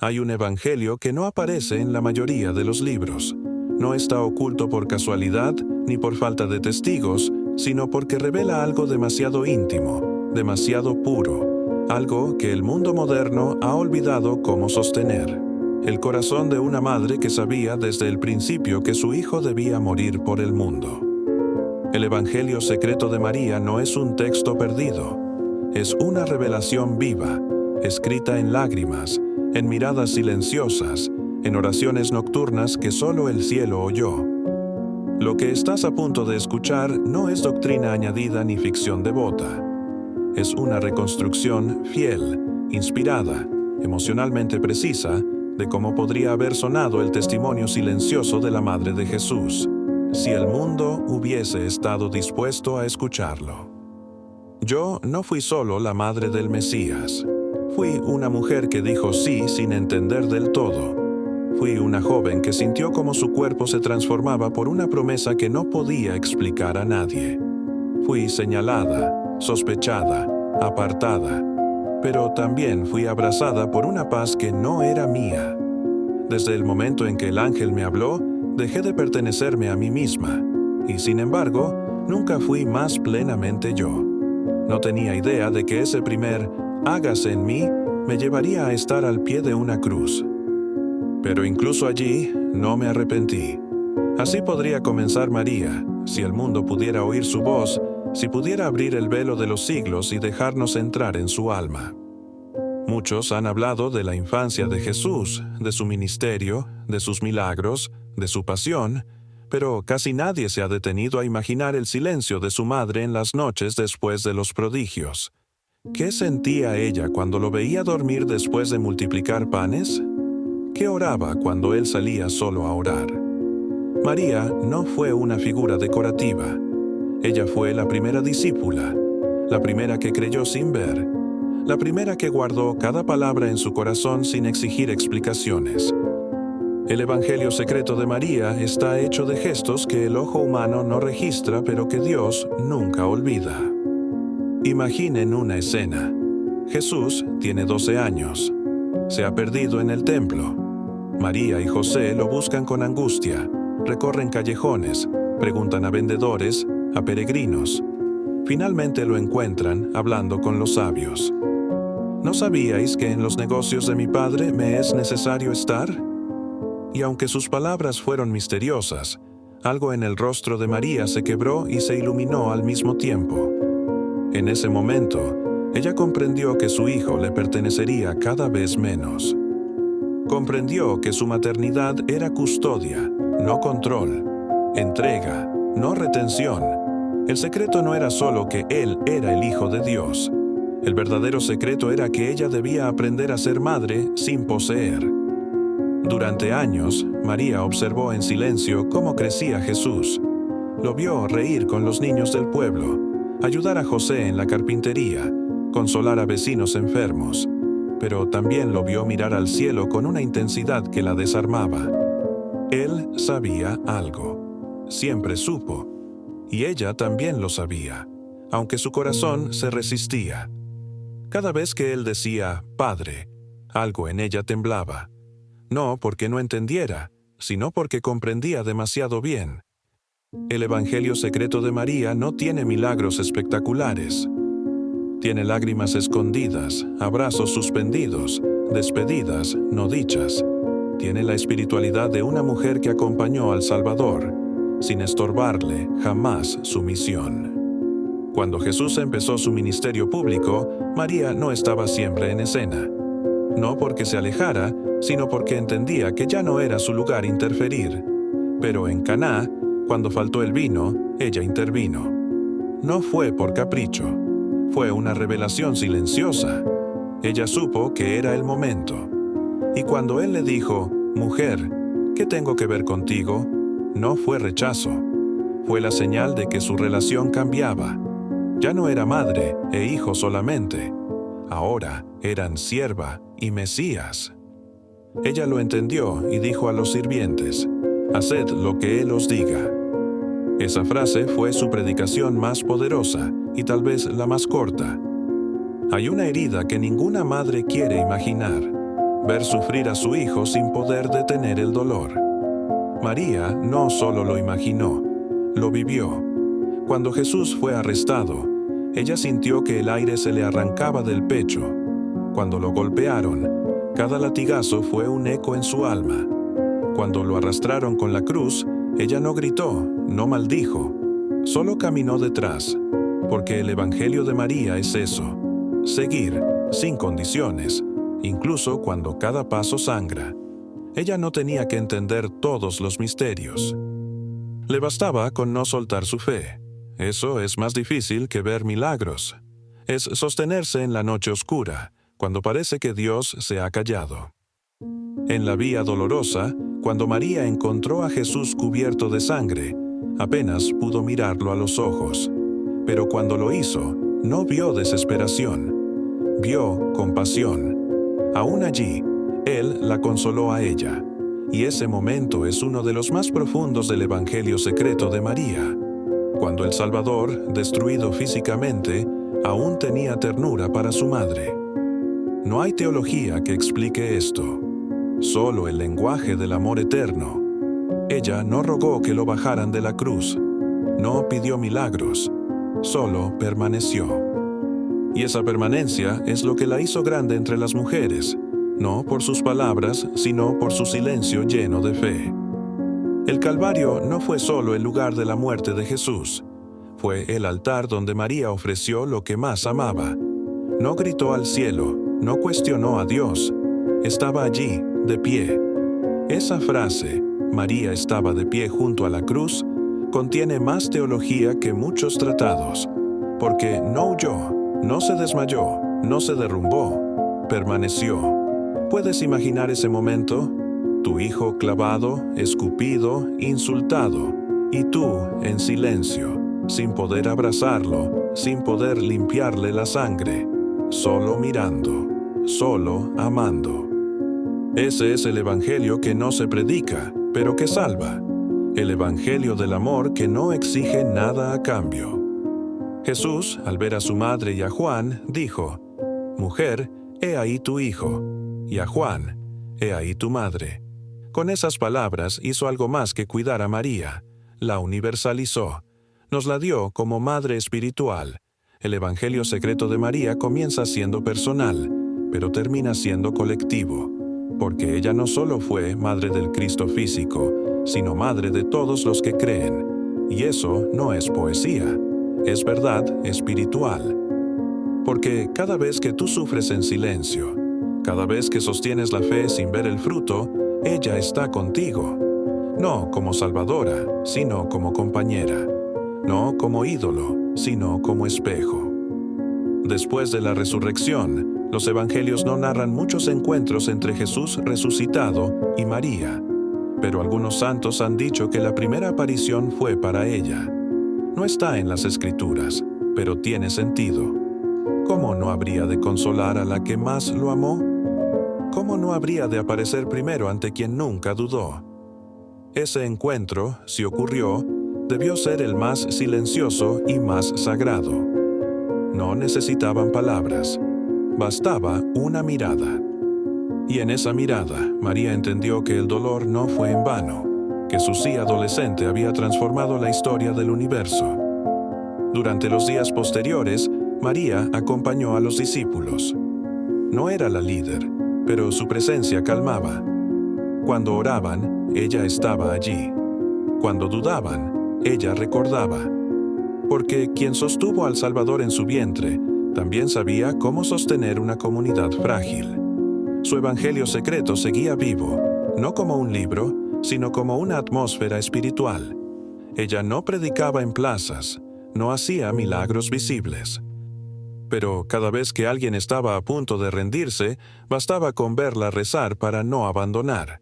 Hay un evangelio que no aparece en la mayoría de los libros. No está oculto por casualidad ni por falta de testigos, sino porque revela algo demasiado íntimo, demasiado puro, algo que el mundo moderno ha olvidado cómo sostener. El corazón de una madre que sabía desde el principio que su hijo debía morir por el mundo. El Evangelio secreto de María no es un texto perdido. Es una revelación viva, escrita en lágrimas, en miradas silenciosas, en oraciones nocturnas que solo el cielo oyó. Lo que estás a punto de escuchar no es doctrina añadida ni ficción devota. Es una reconstrucción fiel, inspirada, emocionalmente precisa, de cómo podría haber sonado el testimonio silencioso de la Madre de Jesús, si el mundo hubiese estado dispuesto a escucharlo. Yo no fui solo la madre del Mesías. Fui una mujer que dijo sí sin entender del todo. Fui una joven que sintió como su cuerpo se transformaba por una promesa que no podía explicar a nadie. Fui señalada, sospechada, apartada, pero también fui abrazada por una paz que no era mía. Desde el momento en que el ángel me habló, dejé de pertenecerme a mí misma, y sin embargo, nunca fui más plenamente yo. No tenía idea de que ese primer «hágase en mí» me llevaría a estar al pie de una cruz. Pero incluso allí, no me arrepentí. Así podría comenzar María, si el mundo pudiera oír su voz, si pudiera abrir el velo de los siglos y dejarnos entrar en su alma. Muchos han hablado de la infancia de Jesús, de su ministerio, de sus milagros, de su pasión, pero casi nadie se ha detenido a imaginar el silencio de su madre en las noches después de los prodigios. ¿Qué sentía ella cuando lo veía dormir después de multiplicar panes? ¿Qué oraba cuando él salía solo a orar? María no fue una figura decorativa. Ella fue la primera discípula, la primera que creyó sin ver, la primera que guardó cada palabra en su corazón sin exigir explicaciones. El Evangelio secreto de María está hecho de gestos que el ojo humano no registra, pero que Dios nunca olvida. Imaginen una escena. Jesús tiene 12 años. Se ha perdido en el templo. María y José lo buscan con angustia, recorren callejones, preguntan a vendedores, a peregrinos. Finalmente lo encuentran hablando con los sabios. ¿No sabíais que en los negocios de mi padre me es necesario estar? Y aunque sus palabras fueron misteriosas, algo en el rostro de María se quebró y se iluminó al mismo tiempo. En ese momento, ella comprendió que su hijo le pertenecería cada vez menos. Comprendió que su maternidad era custodia, no control, entrega, no retención. El secreto no era solo que él era el Hijo de Dios. El verdadero secreto era que ella debía aprender a ser madre sin poseer. Durante años, María observó en silencio cómo crecía Jesús. Lo vio reír con los niños del pueblo, ayudar a José en la carpintería, consolar a vecinos enfermos, pero también lo vio mirar al cielo con una intensidad que la desarmaba. Él sabía algo, siempre supo, y ella también lo sabía, aunque su corazón se resistía. Cada vez que él decía «Padre», algo en ella temblaba, no porque no entendiera, sino porque comprendía demasiado bien. El Evangelio secreto de María no tiene milagros espectaculares. Tiene lágrimas escondidas, abrazos suspendidos, despedidas no dichas. Tiene la espiritualidad de una mujer que acompañó al Salvador, sin estorbarle jamás su misión. Cuando Jesús empezó su ministerio público, María no estaba siempre en escena. No porque se alejara, sino porque entendía que ya no era su lugar interferir. Pero en Caná, cuando faltó el vino, ella intervino. No fue por capricho. Fue una revelación silenciosa. Ella supo que era el momento. Y cuando él le dijo, «Mujer, ¿qué tengo que ver contigo?», no fue rechazo. Fue la señal de que su relación cambiaba. Ya no era madre e hijo solamente. Ahora eran sierva y Mesías. Ella lo entendió y dijo a los sirvientes, «Haced lo que él os diga». Esa frase fue su predicación más poderosa y tal vez la más corta. Hay una herida que ninguna madre quiere imaginar. ver sufrir a su hijo sin poder detener el dolor. María no solo lo imaginó, lo vivió. Cuando Jesús fue arrestado, ella sintió que el aire se le arrancaba del pecho. Cuando lo golpearon, cada latigazo fue un eco en su alma. Cuando lo arrastraron con la cruz, ella no gritó, no maldijo, solo caminó detrás, porque el Evangelio de María es eso, seguir, sin condiciones, incluso cuando cada paso sangra. Ella no tenía que entender todos los misterios. Le bastaba con no soltar su fe. Eso es más difícil que ver milagros. Es sostenerse en la noche oscura, cuando parece que Dios se ha callado. En la vía dolorosa, cuando María encontró a Jesús cubierto de sangre, apenas pudo mirarlo a los ojos. Pero cuando lo hizo, no vio desesperación, vio compasión. Aún allí, Él la consoló a ella, y ese momento es uno de los más profundos del Evangelio secreto de María, cuando el Salvador, destruido físicamente, aún tenía ternura para su madre. No hay teología que explique esto, solo el lenguaje del amor eterno. Ella no rogó que lo bajaran de la cruz, no pidió milagros, solo permaneció. Y esa permanencia es lo que la hizo grande entre las mujeres, no por sus palabras, sino por su silencio lleno de fe. El Calvario no fue solo el lugar de la muerte de Jesús, fue el altar donde María ofreció lo que más amaba. No gritó al cielo, no cuestionó a Dios, estaba allí, de pie. Esa frase, María estaba de pie junto a la cruz, contiene más teología que muchos tratados, porque no huyó, no se desmayó, no se derrumbó, permaneció. ¿Puedes imaginar ese momento? Tu hijo clavado, escupido, insultado, y tú en silencio, sin poder abrazarlo, sin poder limpiarle la sangre, solo mirando, solo amando. Ese es el Evangelio que no se predica, pero que salva. El Evangelio del amor que no exige nada a cambio. Jesús, al ver a su madre y a Juan, dijo: «Mujer, he ahí tu hijo», y a Juan: «He ahí tu madre». Con esas palabras hizo algo más que cuidar a María. La universalizó. Nos la dio como madre espiritual. El Evangelio secreto de María comienza siendo personal, pero termina siendo colectivo, porque ella no solo fue madre del Cristo físico, sino madre de todos los que creen. Y eso no es poesía, es verdad espiritual. Porque cada vez que tú sufres en silencio, cada vez que sostienes la fe sin ver el fruto, ella está contigo. No como salvadora, sino como compañera. No como ídolo, sino como espejo. Después de la resurrección, los evangelios no narran muchos encuentros entre Jesús resucitado y María, pero algunos santos han dicho que la primera aparición fue para ella. No está en las Escrituras, pero tiene sentido. ¿Cómo no habría de consolar a la que más lo amó? ¿Cómo no habría de aparecer primero ante quien nunca dudó? Ese encuentro, si ocurrió, debió ser el más silencioso y más sagrado. No necesitaban palabras, bastaba una mirada. Y en esa mirada, María entendió que el dolor no fue en vano, que su sí adolescente había transformado la historia del universo. Durante los días posteriores, María acompañó a los discípulos. No era la líder, pero su presencia calmaba. Cuando oraban, ella estaba allí. Cuando dudaban, ella recordaba. Porque quien sostuvo al Salvador en su vientre, también sabía cómo sostener una comunidad frágil. Su evangelio secreto seguía vivo, no como un libro, sino como una atmósfera espiritual. Ella no predicaba en plazas, no hacía milagros visibles. Pero cada vez que alguien estaba a punto de rendirse, bastaba con verla rezar para no abandonar.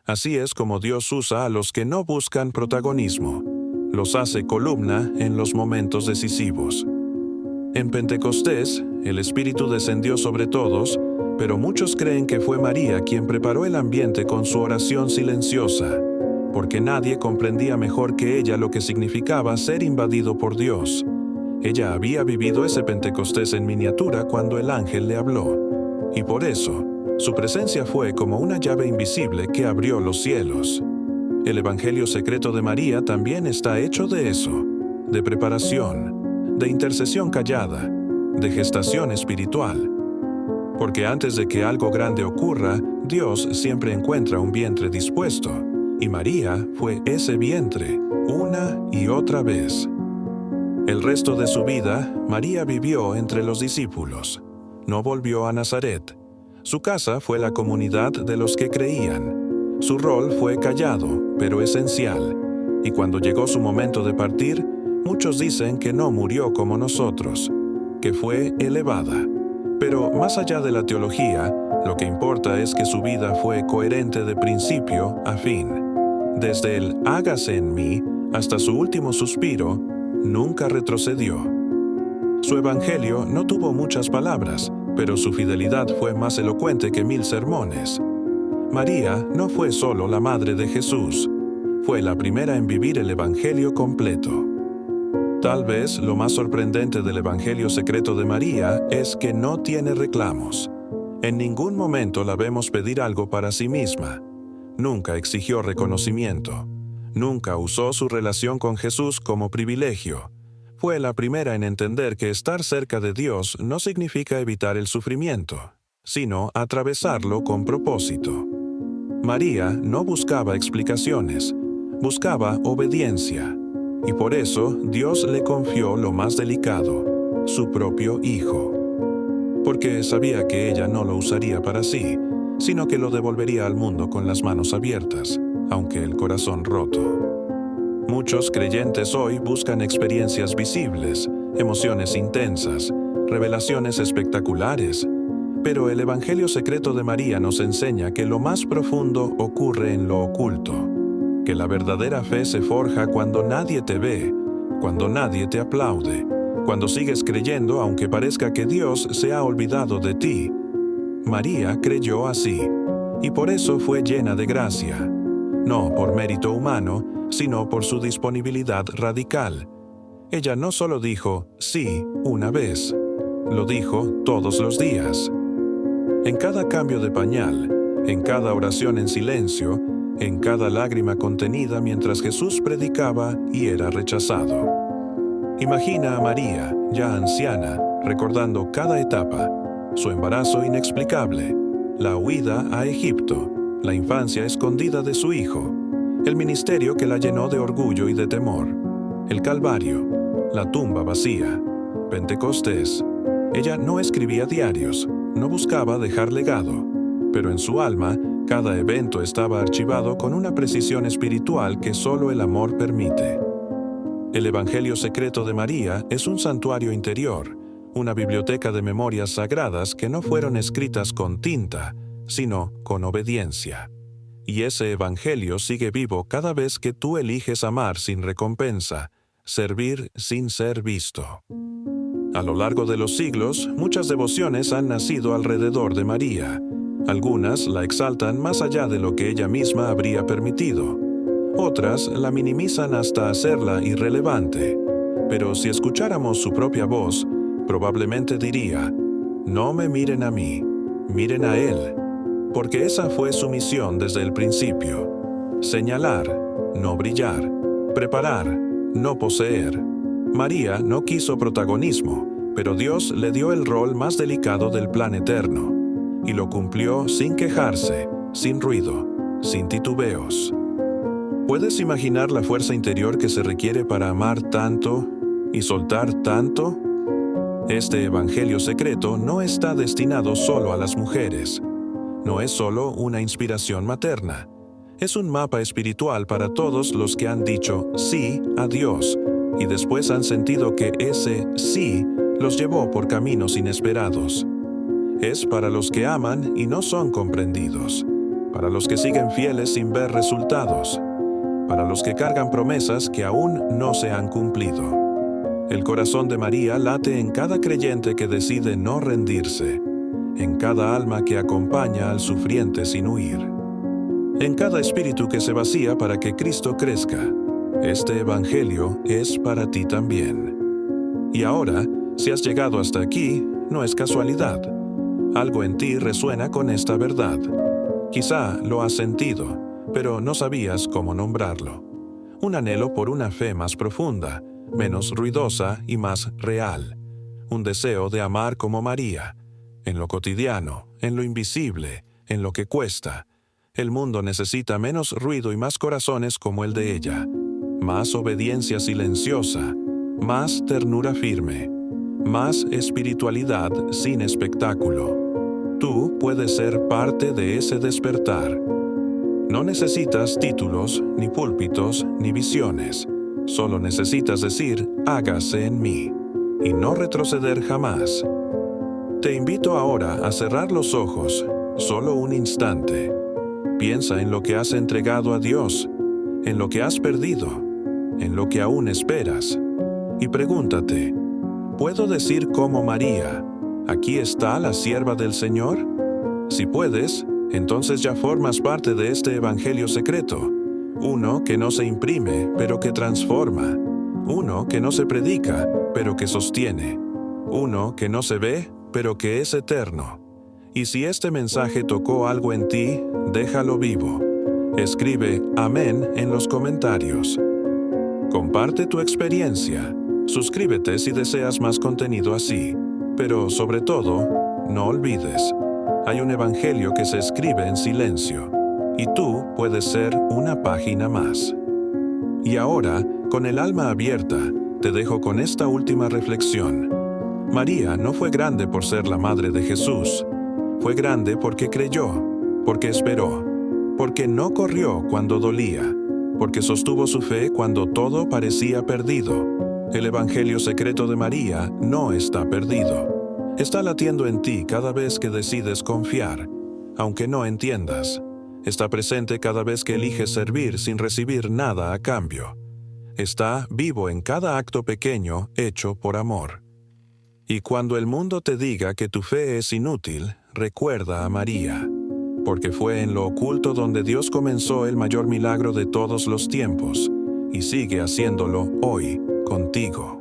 Así es como Dios usa a los que no buscan protagonismo. Los hace columna en los momentos decisivos. En Pentecostés, el Espíritu descendió sobre todos, pero muchos creen que fue María quien preparó el ambiente con su oración silenciosa, porque nadie comprendía mejor que ella lo que significaba ser invadido por Dios. Ella había vivido ese Pentecostés en miniatura cuando el ángel le habló, y por eso, Su presencia fue como una llave invisible que abrió los cielos. El Evangelio secreto de María también está hecho de eso, de preparación, de intercesión callada, de gestación espiritual. Porque antes de que algo grande ocurra, Dios siempre encuentra un vientre dispuesto, y María fue ese vientre, una y otra vez. El resto de su vida, María vivió entre los discípulos. No volvió a Nazaret. Su casa fue la comunidad de los que creían. Su rol fue callado, pero esencial. Y cuando llegó su momento de partir, muchos dicen que no murió como nosotros, que fue elevada. Pero más allá de la teología, lo que importa es que su vida fue coherente de principio a fin. Desde el hágase en mí hasta su último suspiro, nunca retrocedió. Su evangelio no tuvo muchas palabras, pero su fidelidad fue más elocuente que 1000 sermones. María no fue solo la madre de Jesús, fue la primera en vivir el evangelio completo. Tal vez lo más sorprendente del evangelio secreto de María es que no tiene reclamos. En ningún momento la vemos pedir algo para sí misma. Nunca exigió reconocimiento. Nunca usó su relación con Jesús como privilegio. Fue la primera en entender que estar cerca de Dios no significa evitar el sufrimiento, sino atravesarlo con propósito. María no buscaba explicaciones, buscaba obediencia. Y por eso Dios le confió lo más delicado, su propio hijo. Porque sabía que ella no lo usaría para sí, sino que lo devolvería al mundo con las manos abiertas, aunque el corazón roto. Muchos creyentes hoy buscan experiencias visibles, emociones intensas, revelaciones espectaculares, pero el Evangelio secreto de María nos enseña que lo más profundo ocurre en lo oculto, que la verdadera fe se forja cuando nadie te ve, cuando nadie te aplaude, cuando sigues creyendo aunque parezca que Dios se ha olvidado de ti. María creyó así, y por eso fue llena de gracia, no por mérito humano, sino por su disponibilidad radical. Ella no solo dijo sí una vez, lo dijo todos los días. En cada cambio de pañal, en cada oración en silencio, en cada lágrima contenida mientras Jesús predicaba y era rechazado. Imagina a María, ya anciana, recordando cada etapa, su embarazo inexplicable, la huida a Egipto, la infancia escondida de su hijo, el ministerio que la llenó de orgullo y de temor, el Calvario, la tumba vacía, Pentecostés. Ella no escribía diarios, no buscaba dejar legado, pero en su alma, cada evento estaba archivado con una precisión espiritual que solo el amor permite. El Evangelio secreto de María es un santuario interior, una biblioteca de memorias sagradas que no fueron escritas con tinta, sino con obediencia. Y ese Evangelio sigue vivo cada vez que tú eliges amar sin recompensa, servir sin ser visto. A lo largo de los siglos, muchas devociones han nacido alrededor de María. Algunas la exaltan más allá de lo que ella misma habría permitido. Otras la minimizan hasta hacerla irrelevante. Pero si escucháramos su propia voz, probablemente diría, no me miren a mí, miren a Él. Porque esa fue su misión desde el principio. Señalar, no brillar. Preparar, no poseer. María no quiso protagonismo, pero Dios le dio el rol más delicado del plan eterno. Y lo cumplió sin quejarse, sin ruido, sin titubeos. ¿Puedes imaginar la fuerza interior que se requiere para amar tanto y soltar tanto? Este Evangelio secreto no está destinado solo a las mujeres. No es solo una inspiración materna. Es un mapa espiritual para todos los que han dicho sí a Dios y después han sentido que ese sí los llevó por caminos inesperados. Es para los que aman y no son comprendidos, para los que siguen fieles sin ver resultados, para los que cargan promesas que aún no se han cumplido. El corazón de María late en cada creyente que decide no rendirse, en cada alma que acompaña al sufriente sin huir, en cada espíritu que se vacía para que Cristo crezca. Este Evangelio es para ti también. Y ahora, si has llegado hasta aquí, no es casualidad. Algo en ti resuena con esta verdad. Quizá lo has sentido, pero no sabías cómo nombrarlo. Un anhelo por una fe más profunda, menos ruidosa y más real. Un deseo de amar como María, en lo cotidiano, en lo invisible, en lo que cuesta. El mundo necesita menos ruido y más corazones como el de ella, más obediencia silenciosa, más ternura firme, más espiritualidad sin espectáculo. Tú puedes ser parte de ese despertar. No necesitas títulos, ni púlpitos, ni visiones. Solo necesitas decir, hágase en mí, y no retroceder jamás. Te invito ahora a cerrar los ojos, solo un instante. Piensa en lo que has entregado a Dios, en lo que has perdido, en lo que aún esperas. Y pregúntate, ¿puedo decir como María, aquí está la sierva del Señor? Si puedes, entonces ya formas parte de este evangelio secreto, uno que no se imprime, pero que transforma, uno que no se predica, pero que sostiene, uno que no se ve, pero que es eterno. Y si este mensaje tocó algo en ti, déjalo vivo. Escribe Amén en los comentarios. Comparte tu experiencia. Suscríbete si deseas más contenido así. Pero sobre todo, no olvides, hay un evangelio que se escribe en silencio, y tú puedes ser una página más. Y ahora, con el alma abierta, te dejo con esta última reflexión. María no fue grande por ser la madre de Jesús. Fue grande porque creyó, porque esperó, porque no corrió cuando dolía, porque sostuvo su fe cuando todo parecía perdido. El evangelio secreto de María no está perdido. Está latiendo en ti cada vez que decides confiar, aunque no entiendas. Está presente cada vez que eliges servir sin recibir nada a cambio. Está vivo en cada acto pequeño hecho por amor. Y cuando el mundo te diga que tu fe es inútil, recuerda a María, porque fue en lo oculto donde Dios comenzó el mayor milagro de todos los tiempos, y sigue haciéndolo hoy contigo.